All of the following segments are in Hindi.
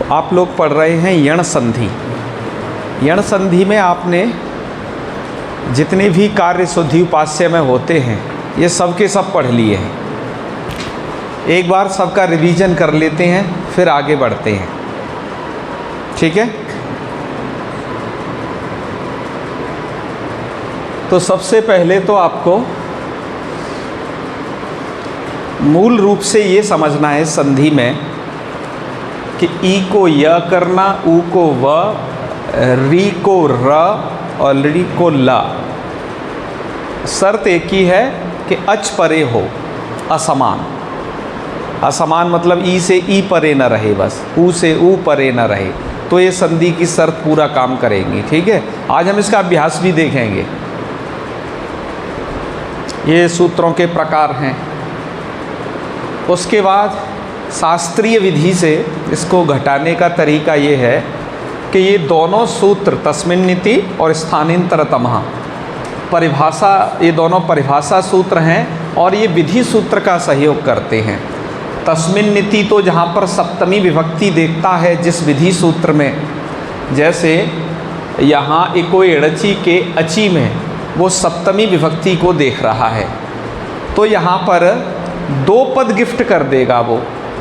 तो आप लोग पढ़ रहे हैं यण संधि। यण संधि में आपने जितने भी कार्य शुद्धि उपास्य में होते हैं ये सब के सब पढ़ लिए हैं। एक बार सबका रिवीजन कर लेते हैं फिर आगे बढ़ते हैं, ठीक है। तो सबसे पहले तो आपको मूल रूप से ये समझना है संधि में कि ई को य करना, ऊ को व, री को र और ली को ला। शर्त एक ही है कि अच परे हो, असमान। असमान मतलब ई से ई परे न रहे, बस ऊ से ऊ परे न रहे, तो ये संधि की शर्त पूरा काम करेंगी, ठीक है। आज हम इसका अभ्यास भी देखेंगे। ये सूत्रों के प्रकार हैं। उसके बाद शास्त्रीय विधि से इसको घटाने का तरीका ये है कि ये दोनों सूत्र तस्मिन्निति और स्थानिन्तरतमः परिभाषा, ये दोनों परिभाषा सूत्र हैं और ये विधि सूत्र का सहयोग करते हैं। तस्मिन्निति तो जहाँ पर सप्तमी विभक्ति देखता है जिस विधि सूत्र में, जैसे यहाँ इको एड़ची के अची में वो सप्तमी विभक्ति को देख रहा है, तो यहाँ पर दो पद गिफ्ट कर देगा वो,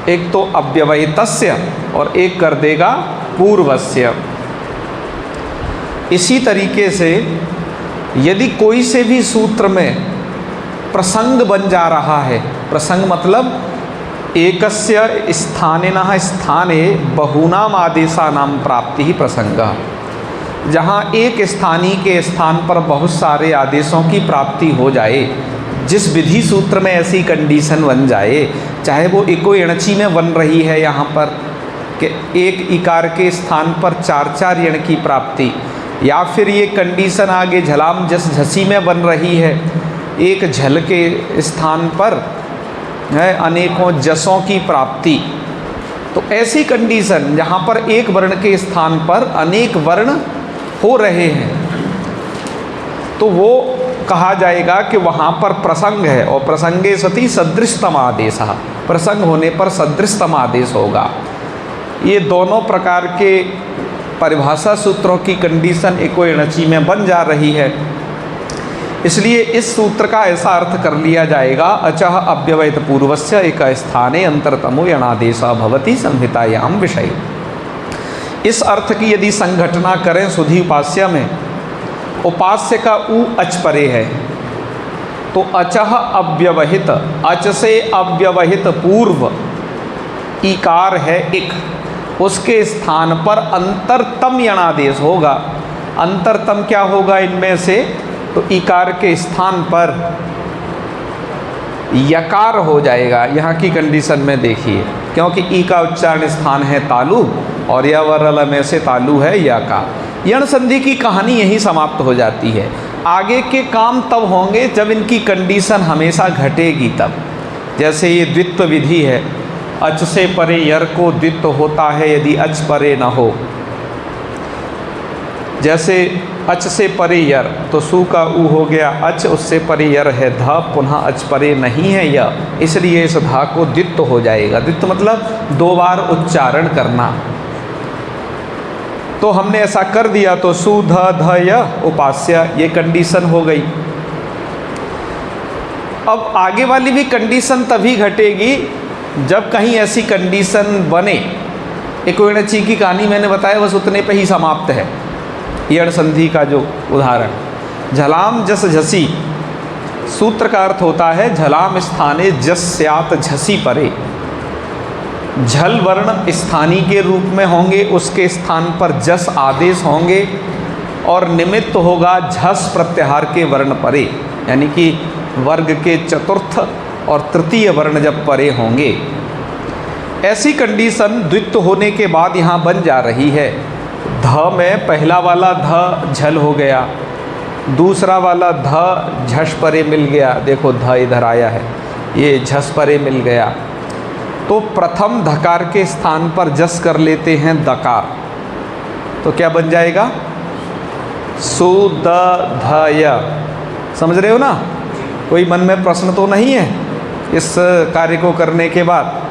एक तो अव्यवहितस्य और एक कर देगा पूर्वस्य। इसी तरीके से यदि कोई से भी सूत्र में प्रसंग बन जा रहा है, प्रसंग मतलब एकस्य स्थानिनः स्थाने बहूनाम आदेशानां प्राप्ति ही प्रसंगः, जहाँ एक स्थानीय के स्थान पर बहुत सारे आदेशों की प्राप्ति हो जाए, जिस विधि सूत्र में ऐसी कंडीशन बन जाए, चाहे वो इको एणची में बन रही है यहाँ पर कि एक इकार के स्थान पर चार चार यण की प्राप्ति, या फिर ये कंडीशन आगे झलाम जस झसी में बन रही है, एक झल के स्थान पर है अनेकों जसों की प्राप्ति, तो ऐसी कंडीशन जहाँ पर एक वर्ण के स्थान पर अनेक वर्ण हो रहे हैं, तो वो कहा जाएगा कि वहाँ पर प्रसंग है। और प्रसंगे सति सदृशतम आदेश, प्रसंग होने पर सदृशतम आदेश होगा। ये दोनों प्रकार के परिभाषा सूत्रों की कंडीशन इको एणची में बन जा रही है, इसलिए इस सूत्र का ऐसा अर्थ कर लिया जाएगा अचः अव्यवहित पूर्वस्य एक स्थाने अंतरतमो यणादेशः भवति संहितायाम विषय। इस अर्थ की यदि संघटना करें सुधि उपास्य में, उपास्य का ऊ अच परे है, तो अचः अव्यवहित, अच से अव्यवहित पूर्व इकार है इक, उसके स्थान पर अंतरतम यणादेश होगा। अंतरतम क्या होगा इनमें से, तो इकार के स्थान पर यकार हो जाएगा। यहाँ की कंडीशन में देखिए, क्योंकि ई का उच्चारण स्थान है तालु और यह वरल में से तालु है यकार। यण संधि की कहानी यही समाप्त हो जाती है। आगे के काम तब होंगे जब इनकी कंडीशन हमेशा घटेगी तब। जैसे ये द्वित्व विधि है, अच से परे यर को द्वित्व होता है यदि अच परे न हो। जैसे अच से परे यर, तो सु का ऊ हो गया अच, उससे परे यर है ध, पुनः अच परे नहीं है य, इसलिए इस धा को द्वित्व हो जाएगा। द्वित्व मतलब दो बार उच्चारण करना। तो हमने ऐसा कर दिया तो सु ध ध य उपास्य, ये कंडीशन हो गई। अब आगे वाली भी कंडीशन तभी घटेगी जब कहीं ऐसी कंडीशन बने। इको एणची की कहानी मैंने बताया बस उतने पे ही समाप्त है। यण संधि का जो उदाहरण, झलाम जस झसी, सूत्र का अर्थ होता है झलाम स्थाने जस स्यात् झसी परे। झल वर्ण स्थानीय के रूप में होंगे, उसके स्थान पर जस आदेश होंगे और निमित्त होगा झस प्रत्याहार के वर्ण परे, यानी कि वर्ग के चतुर्थ और तृतीय वर्ण जब परे होंगे। ऐसी कंडीशन द्वित्व होने के बाद यहाँ बन जा रही है। ध में पहला वाला ध झल हो गया, दूसरा वाला ध झस परे मिल गया, देखो ध इधर आया है, ये झस परे मिल गया। तो प्रथम धकार के स्थान पर जस कर लेते हैं दकार, तो क्या बन जाएगा सु द ध य। समझ रहे हो ना? कोई मन में प्रश्न तो नहीं है इस कार्य को करने के बाद?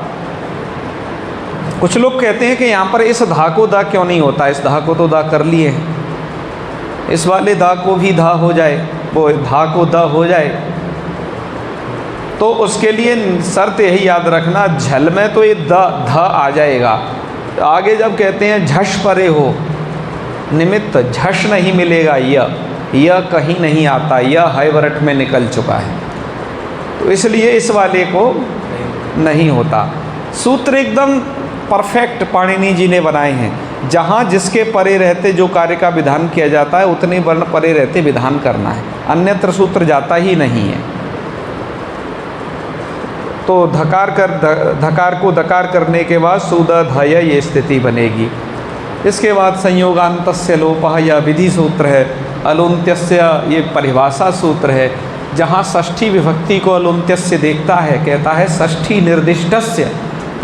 कुछ लोग कहते हैं कि यहाँ पर इस धा को दा क्यों नहीं होता, इस धा को तो दा कर लिए हैं, इस वाले दा को भी धा हो जाए, वो धा को दा हो जाए। तो उसके लिए शर्त यही याद रखना, झल में तो ये ध आ जाएगा, आगे जब कहते हैं झश परे हो निमित्त, झश नहीं मिलेगा, यह कहीं नहीं आता, यह हैवरट में निकल चुका है, तो इसलिए इस वाले को नहीं होता। सूत्र एकदम परफेक्ट पाणिनि जी ने बनाए हैं, जहाँ जिसके परे रहते जो कार्य का विधान किया जाता है उतने वर्ण परे रहते विधान करना है, अन्यत्र सूत्र जाता ही नहीं है। तो धकार को दकार करने के बाद सुद धय ये स्थिति बनेगी। इसके बाद संयोगान्तस्य लोपः यह विधि सूत्र है, अलुन्त्यस्य ये परिभाषा सूत्र है, जहाँ षष्ठी विभक्ति को अलुन्त्यस्य देखता है, कहता है षष्ठी निर्दिष्टस्य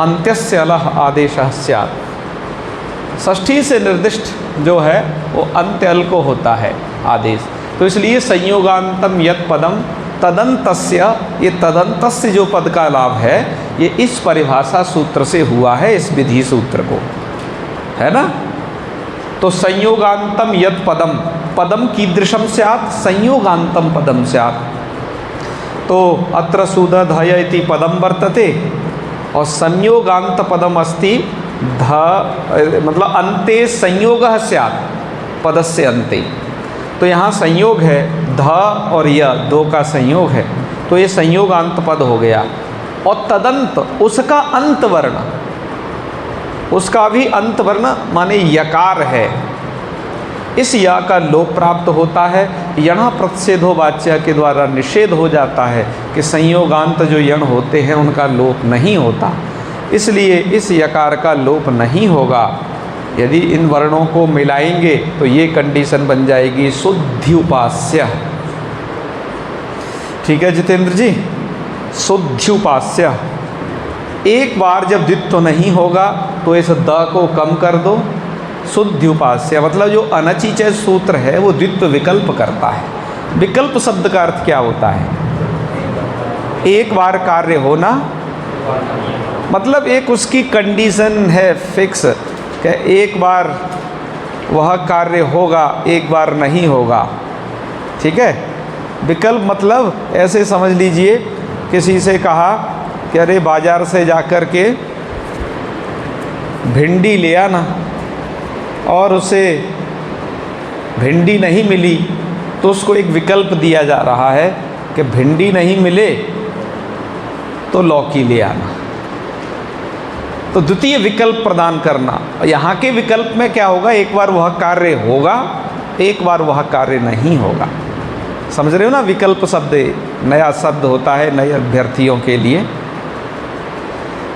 अंत्यस्य अलः आदेशः स्यात्। षष्ठी से निर्दिष्ट जो है वो अंत्य अल को होता है आदेश, तो इसलिए संयोगान्तम यत् पदम तदंतस्य, ये तदंतस्य जो पद का लाभ है ये इस परिभाषा सूत्र से हुआ है, इस विधि सूत्र को, है ना। तो संयोगान्तम यत् पदम, पदम कीदृशम स्यात्, संयोगान्तम पदम स्यात्। तो अत्र सुदधय इति पदम वर्तते और संयोगान्त पदम अस्ति ध, मतलब अन्ते संयोगः स्यात् पदस्य अन्ते। तो यहाँ संयोग है, ध और य दो का संयोग है, तो ये संयोगान्त पद हो गया। और तदंत उसका अंत वर्ण, उसका भी अंत वर्ण माने यकार है, इस या का लोप प्राप्त होता है। यण प्रतिषेधो वाच्य के द्वारा निषेध हो जाता है कि संयोगांत जो यण होते हैं उनका लोप नहीं होता, इसलिए इस यकार का लोप नहीं होगा। यदि इन वर्णों को मिलाएंगे तो ये कंडीशन बन जाएगी शुद्ध्युपास्य। ठीक है जितेंद्र जी, शुद्ध्युपास्य। एक बार जब द्वित्व नहीं होगा तो इस द को कम कर दो, शुद्ध्युपास्य मतलब जो अनचिचय सूत्र है वो द्वित्व विकल्प करता है। विकल्प शब्द का अर्थ क्या होता है, एक बार कार्य होना, मतलब एक उसकी कंडीशन है फिक्स कि एक बार वह कार्य होगा, एक बार नहीं होगा। ठीक है, विकल्प मतलब ऐसे समझ लीजिए, किसी से कहा कि अरे बाज़ार से जाकर के भिंडी ले आना, और उसे भिंडी नहीं मिली तो उसको एक विकल्प दिया जा रहा है कि भिंडी नहीं मिले तो लौकी ले आना। तो द्वितीय विकल्प प्रदान करना। यहाँ के विकल्प में क्या होगा, एक बार वह कार्य होगा, एक बार वह कार्य नहीं होगा। समझ रहे हो ना, विकल्प शब्द नया शब्द होता है नए अभ्यर्थियों के लिए।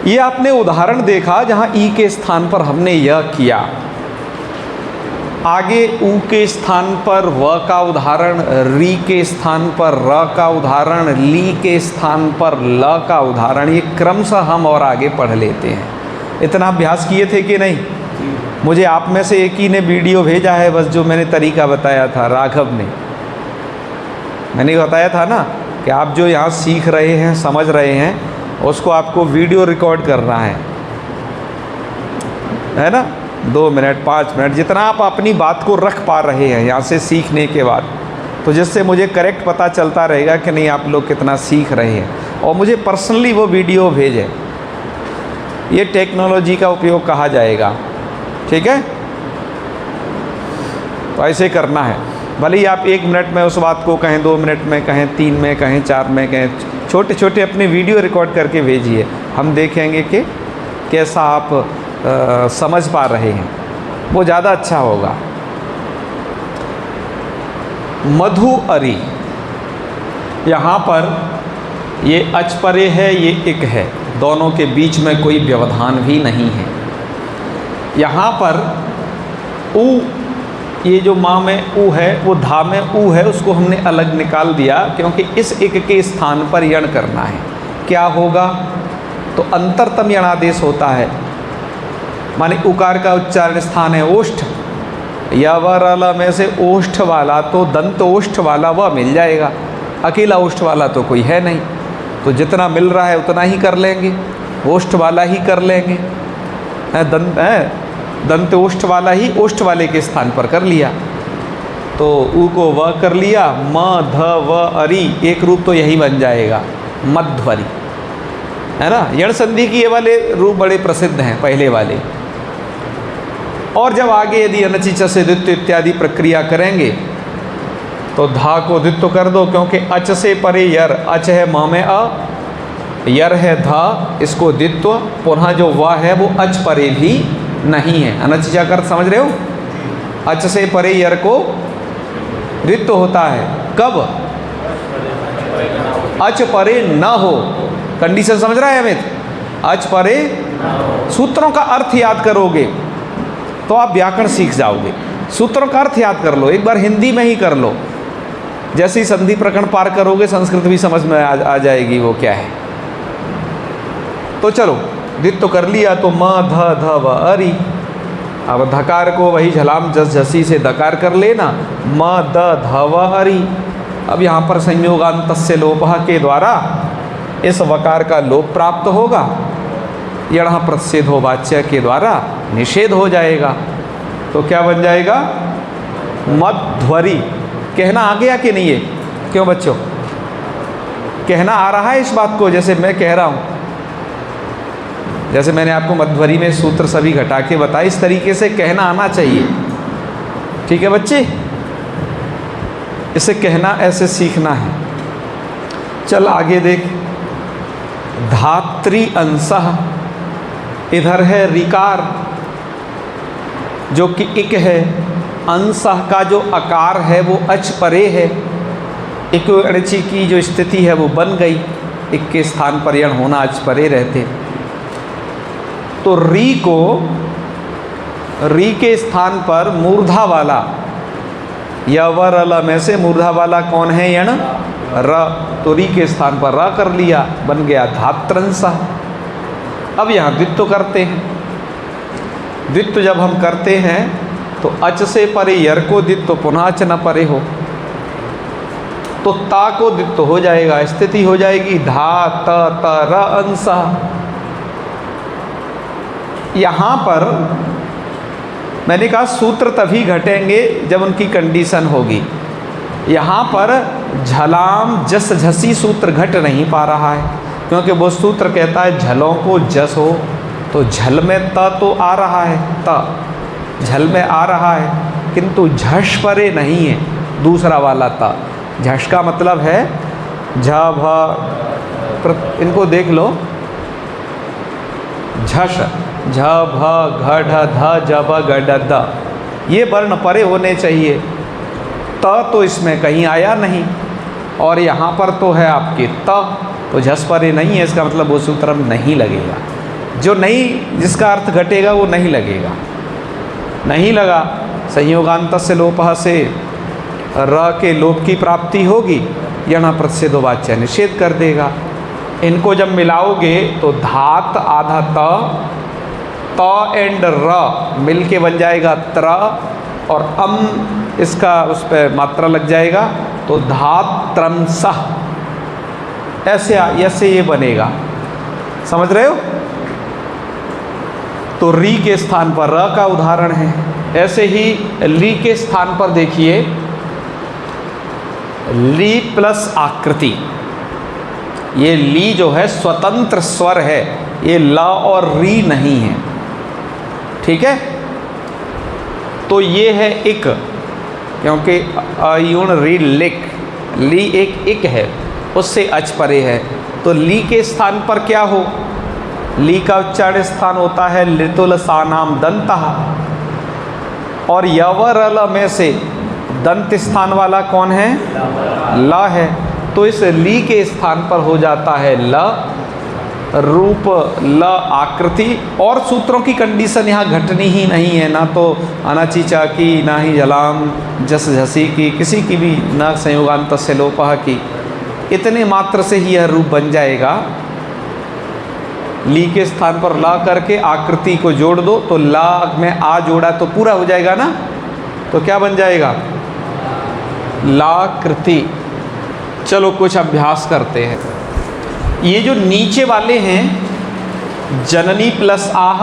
ये आपने उदाहरण देखा जहाँ ई के स्थान पर हमने यह किया, आगे ऊ के स्थान पर व का उदाहरण, री के स्थान पर र का उदाहरण, ली के स्थान पर ल का उदाहरण, ये क्रमशः हम और आगे पढ़ लेते हैं। इतना अभ्यास किए थे कि नहीं? मुझे आप में से एक ही ने वीडियो भेजा है बस, जो मैंने तरीका बताया था, राघव ने। मैंने बताया था ना कि आप जो यहाँ सीख रहे हैं, समझ रहे हैं, उसको आपको वीडियो रिकॉर्ड करना है ना। 2 मिनट 5 मिनट जितना आप अपनी बात को रख पा रहे हैं यहाँ से सीखने के बाद, तो जिससे मुझे करेक्ट पता चलता रहेगा कि नहीं आप लोग कितना सीख रहे हैं, और मुझे पर्सनली वो वीडियो भेजें। ये टेक्नोलॉजी का उपयोग कहा जाएगा। ठीक है, तो ऐसे करना है। भले ही आप 1 मिनट में उस बात को कहें, 2 मिनट में कहें, 3 में कहें, 4 में कहें, छोटे छोटे अपने वीडियो रिकॉर्ड करके भेजिए। हम देखेंगे कि कैसा आप समझ पा रहे हैं, वो ज़्यादा अच्छा होगा। मधु अरी, यहाँ पर ये अच परे है, ये इक है, दोनों के बीच में कोई व्यवधान भी नहीं है। यहाँ पर ऊ, ये जो माँ में ऊ है वो धा में ऊ है, उसको हमने अलग निकाल दिया क्योंकि इस इक के स्थान पर यण करना है। क्या होगा, तो अंतरतम यणादेश होता है, माने उकार का उच्चारण स्थान है ओष्ठ, या व में से ओष्ठ वाला तो दंत ओष्ठ वाला वह मिल जाएगा, अकेला ओष्ठ वाला तो कोई है नहीं, तो जितना मिल रहा है उतना ही कर लेंगे, ओष्ठ वाला ही कर लेंगे। है, दंत ओष्ठ वाला ही ओष्ठ वाले के स्थान पर कर लिया, तो ऊ को व कर लिया, म ध व अरी, एक रूप तो यही बन जाएगा मध्वरी, है ना। यण संधि की ये वाले रूप बड़े प्रसिद्ध हैं पहले वाले। और जब आगे यदि अनचिच से द्वित्व इत्यादि प्रक्रिया करेंगे तो धा को द्वित्व कर दो, क्योंकि अच से परे यर, अच है म में अ, यर है धा, इसको द्वित्व, पुनः जो व है वो अच परे भी नहीं है। अनचिचा कर समझ रहे हो, अच से परे यर को द्वित्व होता है, कब? अच परे न हो, कंडीशन समझ रहा है अमित, अच परे, सूत्रों का अर्थ याद करोगे तो आप व्याकरण सीख जाओगे। सूत्रों का अर्थ याद कर लो, एक बार हिंदी में ही कर लो, जैसे ही संधि प्रकरण पार करोगे संस्कृत भी समझ में आ जाएगी वो क्या है। तो चलो द्वित्व कर लिया, तो म ध ध व अरी, अब धकार को वही झलाम जस झसी से धकार कर लेना, म द ध व अरी। अब यहाँ पर संयोगान्तस्य लोपः के द्वारा इस वकार का लोप प्राप्त होगा, यणः प्रच्छेदो वाच्य के द्वारा निषेध हो जाएगा, तो क्या बन जाएगा? मध्वरी। कहना आ गया कि नहीं है? क्यों बच्चों, कहना आ रहा है इस बात को, जैसे मैं कह रहा हूँ, जैसे मैंने आपको मध्वरी में सूत्र सभी घटा के बताए, इस तरीके से कहना आना चाहिए। ठीक है बच्चे, इसे कहना ऐसे सीखना है। चल आगे देख, धात्री अंशः, इधर है रिकार जो कि इक है, अंशः का जो आकार है वो अच परे है, इक अणचि की जो स्थिति है वो बन गई, इक के स्थान पर यण होना अच परे रहते। तो री को, री के स्थान पर मूर्धा वाला, या व र ल में से मूर्धा वाला कौन है? यण र, तो री के स्थान पर र कर लिया, बन गया धात्रंशः। अब यहाँ द्वित्व करते हैं। द्वित्व जब हम करते हैं तो अच से परे यर को द्वित्व पुनः अच न परे हो, तो ता को द्वित्व हो जाएगा, स्थिति हो जाएगी धा त त र अंशः। यहाँ पर मैंने कहा सूत्र तभी घटेंगे जब उनकी कंडीशन होगी। यहाँ पर झलाम जस झसी सूत्र घट नहीं पा रहा है, क्योंकि वो सूत्र कहता है झलों को जस हो, तो झल में त तो आ रहा है, त झल में आ रहा है, किंतु झश परे नहीं है दूसरा वाला त। झश का मतलब है झ भ, इनको देख लो, झश झ भ घ ढ ध ज ब ग ड द, ये वर्ण परे होने चाहिए। त तो इसमें कहीं आया नहीं, और यहाँ पर तो है आपके त, तो झस परे नहीं है, इसका मतलब वो सूत्र नहीं लगेगा। जो नहीं, जिसका अर्थ घटेगा वो नहीं लगेगा, नहीं लगा। संयोगान्तस्य लोपः से र के लोप की प्राप्ति होगी, यणः प्रच्छेदो वाच्य निषेध कर देगा। इनको जब मिलाओगे तो धात आधा त, त एंड र मिल के बन जाएगा त्र, और अम इसका उस पर मात्रा लग जाएगा, तो धात्रंसः, ऐसे ये बनेगा। समझ रहे हो? तो री के स्थान पर र का उदाहरण है। ऐसे ही ली के स्थान पर देखिए, ली प्लस आकृति, ये ली जो है स्वतंत्र स्वर है, ये ल और री नहीं है। ठीक है, तो ये है इक, क्योंकि अयुण री लिक, ली एक इक है, उससे अच परे है, तो ली के स्थान पर क्या हो? ली का उच्चारण स्थान होता है लितुल सानाम दंतः, और यवरल में से दंत स्थान वाला कौन है? ल है, तो इस ली के स्थान पर हो जाता है ल, रूप ल आकृति। और सूत्रों की कंडीशन यहाँ घटनी ही नहीं है, ना तो अनचिचा की, ना ही जलाम जस झसी की, किसी की भी, ना संयोगान्तस्य लोपः की। इतने मात्र से ही यह रूप बन जाएगा। ली के स्थान पर ला करके आकृति को जोड़ दो, तो ला में आ जोड़ा तो पूरा हो जाएगा ना, तो क्या बन जाएगा? लाकृति। चलो कुछ अभ्यास करते हैं। ये जो नीचे वाले हैं, जननी प्लस आह,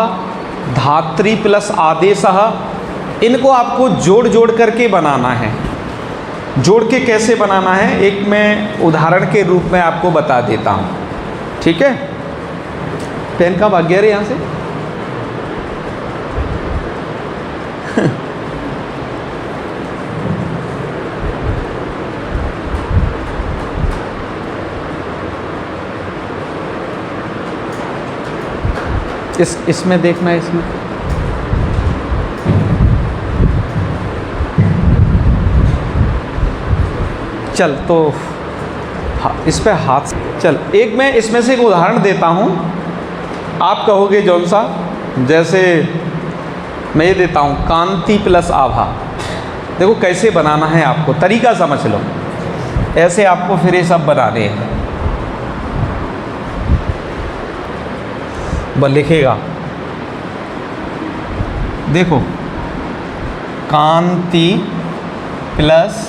धात्री प्लस आदेशः, इनको आपको जोड़ जोड़ करके बनाना है। जोड़ के कैसे बनाना है एक मैं उदाहरण के रूप में आपको बता देता हूँ, ठीक है। पेन का भाग गया रे यहाँ से इसमें देखना है, इसमें चल तो इस पे हाथ, चल एक मैं इसमें से एक उदाहरण देता हूँ, आप कहोगे जौन सा, जैसे मैं ये देता हूँ कांति प्लस आभा। देखो कैसे बनाना है, आपको तरीका समझ लो, ऐसे आपको फिर ये सब बनाने हैं। बस लिखेगा, देखो कांति प्लस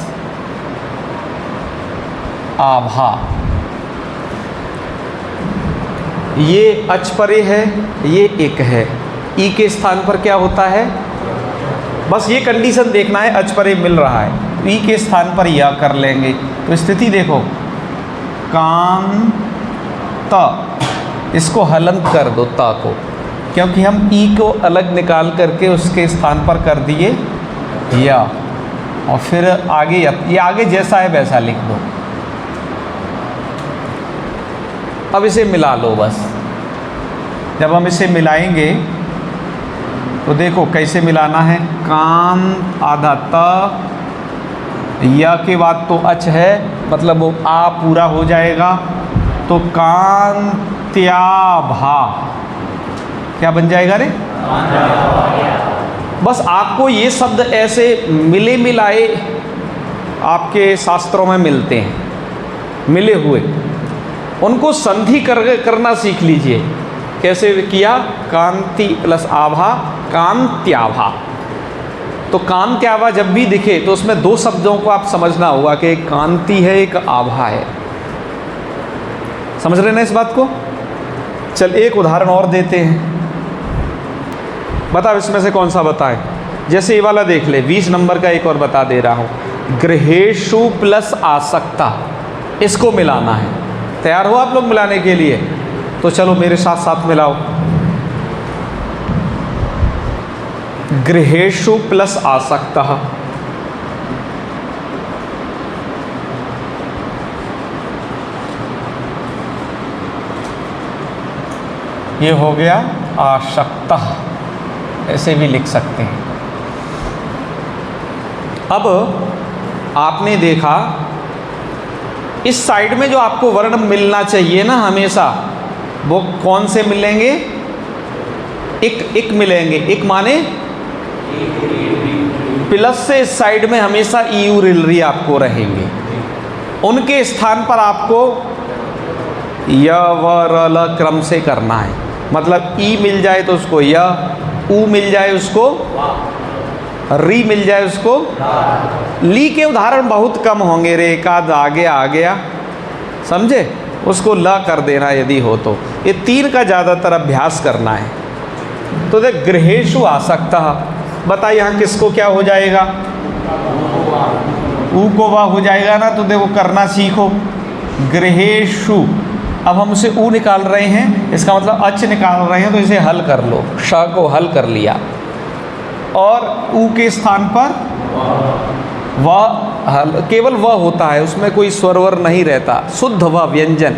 आभा, ये अच परे है, ये एक है, ई के स्थान पर क्या होता है, बस ये कंडीशन देखना है, अच परे मिल रहा है, ई के स्थान पर या कर लेंगे। तो स्थिति देखो कांत, इसको हलंत कर दो ता को, क्योंकि हम ई को अलग निकाल करके उसके स्थान पर कर दिए या, और फिर आगे ये आगे जैसा है वैसा लिख दो। अब इसे मिला लो बस। जब हम इसे मिलाएंगे तो देखो कैसे मिलाना है, कांत आधा त, या के बाद तो अच है, मतलब वो आ पूरा हो जाएगा, तो कांत्याभा क्या बन जाएगा रे, बस आपको ये शब्द ऐसे मिले मिलाए आपके शास्त्रों में मिलते हैं, मिले हुए, उनको संधि करना सीख लीजिए। कैसे किया, कांति प्लस आभा, कांत्याभा। तो कांत्याभा जब भी दिखे तो उसमें दो शब्दों को आप समझना होगा कि एक कांति है एक आभा है। समझ रहे ना इस बात को। चल एक उदाहरण और देते हैं, बताओ इसमें से कौन सा बताएं। जैसे ये वाला देख ले, 20 नंबर का एक और बता दे रहा हूँ, गृहेषु प्लस आसक्ता, इसको मिलाना है। तैयार हो आप लोग मिलाने के लिए? तो चलो मेरे साथ साथ मिलाओ। गृहेषु प्लस आसक्ता, ये हो गया आसक्ता, ऐसे भी लिख सकते हैं। अब आपने देखा इस साइड में जो आपको वर्ण मिलना चाहिए ना हमेशा, वो कौन से मिलेंगे, एक मिलेंगे। एक माने प्लस से इस साइड में हमेशा ईयू रिलरी आपको रहेंगे, उनके स्थान पर आपको य व र ल क्रम से करना है। मतलब ई मिल जाए तो उसको य, ऊ मिल जाए उसको री, मिल जाए उसको ली। के उदाहरण बहुत कम होंगे रे, एक आध आगे आ गया, समझे, उसको ल कर देना यदि हो तो। ये 3 का ज़्यादातर अभ्यास करना है। तो देख गृहेषु आसक्ता, बता यहाँ किसको क्या हो जाएगा, ऊ को वाह हो जाएगा ना। तो देखो करना सीखो, गृहेषु। अब हम उसे ऊ निकाल रहे हैं, इसका मतलब अच निकाल रहे हैं, तो इसे हल कर लो, श को हल कर लिया, और ऊ के स्थान पर वह, केवल वह होता है, उसमें कोई स्वरवर नहीं रहता, शुद्ध वह व्यंजन।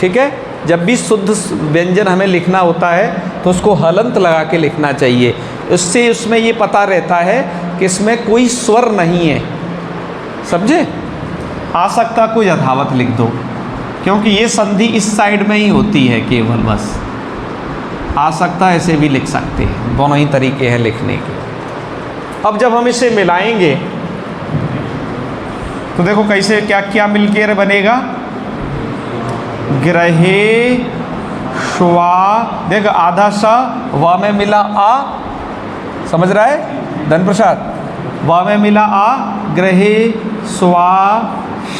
ठीक है, जब भी शुद्ध व्यंजन हमें लिखना होता है तो उसको हलंत लगा के लिखना चाहिए, उससे उसमें ये पता रहता है कि इसमें कोई स्वर नहीं है, समझे। आसक्ता को यथावत लिख दो, क्योंकि ये संधि इस साइड में ही होती है केवल, बस। आसक्ता ऐसे भी लिख सकते हैं, दोनों ही तरीके हैं लिखने के। अब जब हम इसे मिलाएंगे तो देखो कैसे क्या क्या मिलकर बनेगा, ग्रहे श्वा, देख आधा सा वा में मिला आ, समझ रहा है धन प्रसाद, वा में मिला आ, ग्रहे स्वा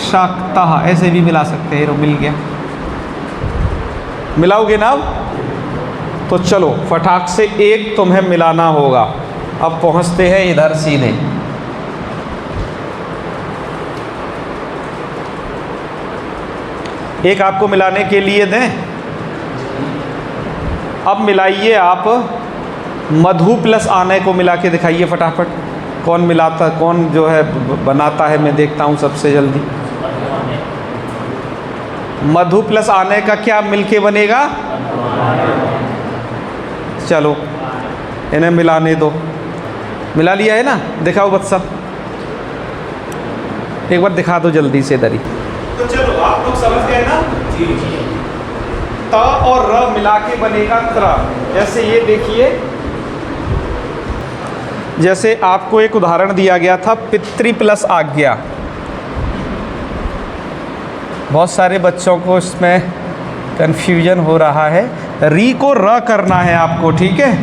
शक्ता, ऐसे भी मिला सकते हैं। मिल गया, मिलाओगे ना अब? तो चलो फटाक से एक तुम्हें मिलाना होगा। अब पहुंचते हैं इधर सीधे। एक आपको मिलाने के लिए दें। अब मिलाइए आप मधु प्लस आने को मिला के दिखाइए फटाफट। कौन मिलाता, कौन जो है बनाता है, मैं देखता हूँ सबसे जल्दी। मधु प्लस आने का क्या मिलके बनेगा? चलो इन्हें मिलाने दो। मिला लिया है ना? दिखाओ बच्चा, एक बार दिखा दो जल्दी से इधर ही। तो चलो आप लोग समझ गए ना? त और र मिला के बनेगा त्र। जैसे ये देखिए, जैसे आपको एक उदाहरण दिया गया था पितृ प्लस आज्ञा। बहुत सारे बच्चों को इसमें कन्फ्यूजन हो रहा है। री को र करना है आपको, ठीक है?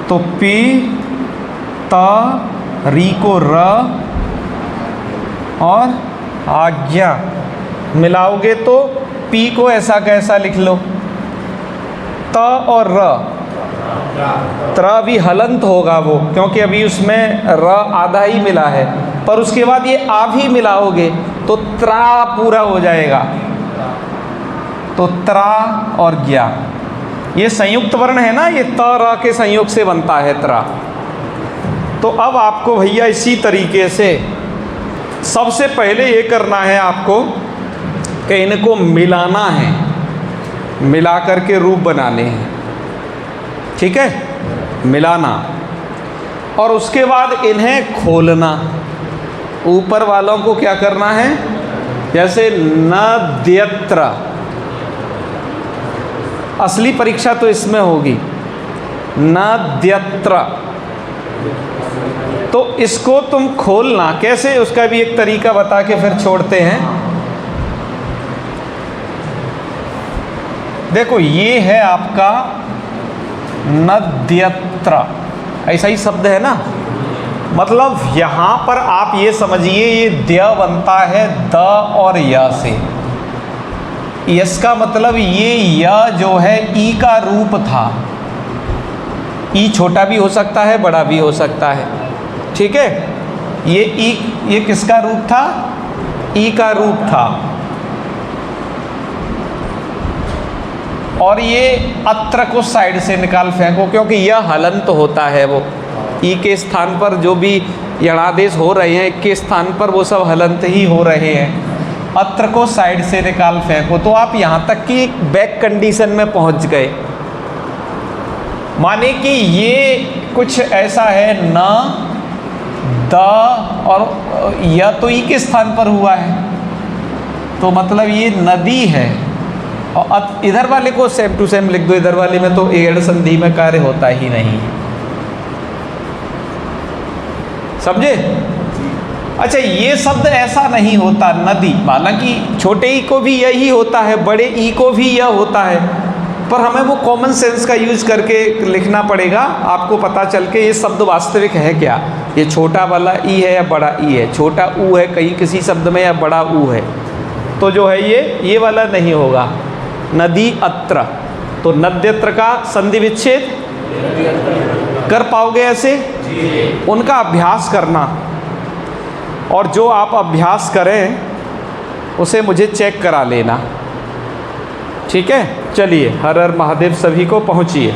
तो पी त री को र और आज्ञा मिलाओगे तो पी को ऐसा कैसा लिख लो, त और र, त्र भी हलंत होगा वो, क्योंकि अभी उसमें र आधा ही मिला है, पर उसके बाद ये आ भी मिलाओगे तो त्रा पूरा हो जाएगा। तो त्रा और ज्ञा ये संयुक्त वर्ण है ना, ये त र के संयोग से बनता है त्रा। तो अब आपको भैया इसी तरीके से सबसे पहले ये करना है आपको कि इनको मिलाना है, मिला करके रूप बनाने हैं, ठीक है? मिलाना, और उसके बाद इन्हें खोलना। ऊपर वालों को क्या करना है? जैसे नद्यत्र, असली परीक्षा तो इसमें होगी, नद्यत्र। तो इसको तुम खोलना कैसे, उसका भी एक तरीका बता के फिर छोड़ते हैं। देखो ये है आपका नद्यत्र, ऐसा ही शब्द है ना, मतलब यहाँ पर आप ये समझिए ये द्य बनता है द और य से। यस का मतलब ये य जो है ई का रूप था। ई छोटा भी हो सकता है, बड़ा भी हो सकता है, ठीक है? ये ई, ये किसका रूप था? ई का रूप था। और ये अत्र को साइड से निकाल फेंको, क्योंकि यह हलंत होता है। वो ई के स्थान पर जो भी यणादेश हो रहे हैं, के स्थान पर वो सब हलंत ही हो रहे हैं। अत्र को साइड से निकाल फेंको, तो आप यहाँ तक कि बैक कंडीशन में पहुँच गए। माने कि ये कुछ ऐसा है, न द और या तो ई के स्थान पर हुआ है, तो मतलब ये नदी है। और इधर वाले को सेम टू सेम लिख दो, इधर वाले में तो एड़ संधि में कार्य होता ही नहीं है, समझे? अच्छा, ये शब्द ऐसा नहीं होता नदी, हालांकि छोटे ई को भी यही होता है, बड़े ई को भी यह होता है, पर हमें वो कॉमन सेंस का यूज करके लिखना पड़ेगा। आपको पता चल के ये शब्द वास्तविक है क्या, ये छोटा वाला ई है या बड़ा ई है, छोटा ऊ है कहीं किसी शब्द में या बड़ा ऊ है, तो जो है ये वाला नहीं होगा। नदी अत्र, तो नद्यत्र का संधि विच्छेद कर पाओगे ऐसे? उनका अभ्यास करना, और जो आप अभ्यास करें उसे मुझे चेक करा लेना, ठीक है? चलिए, हर हर महादेव सभी को पहुँचिए।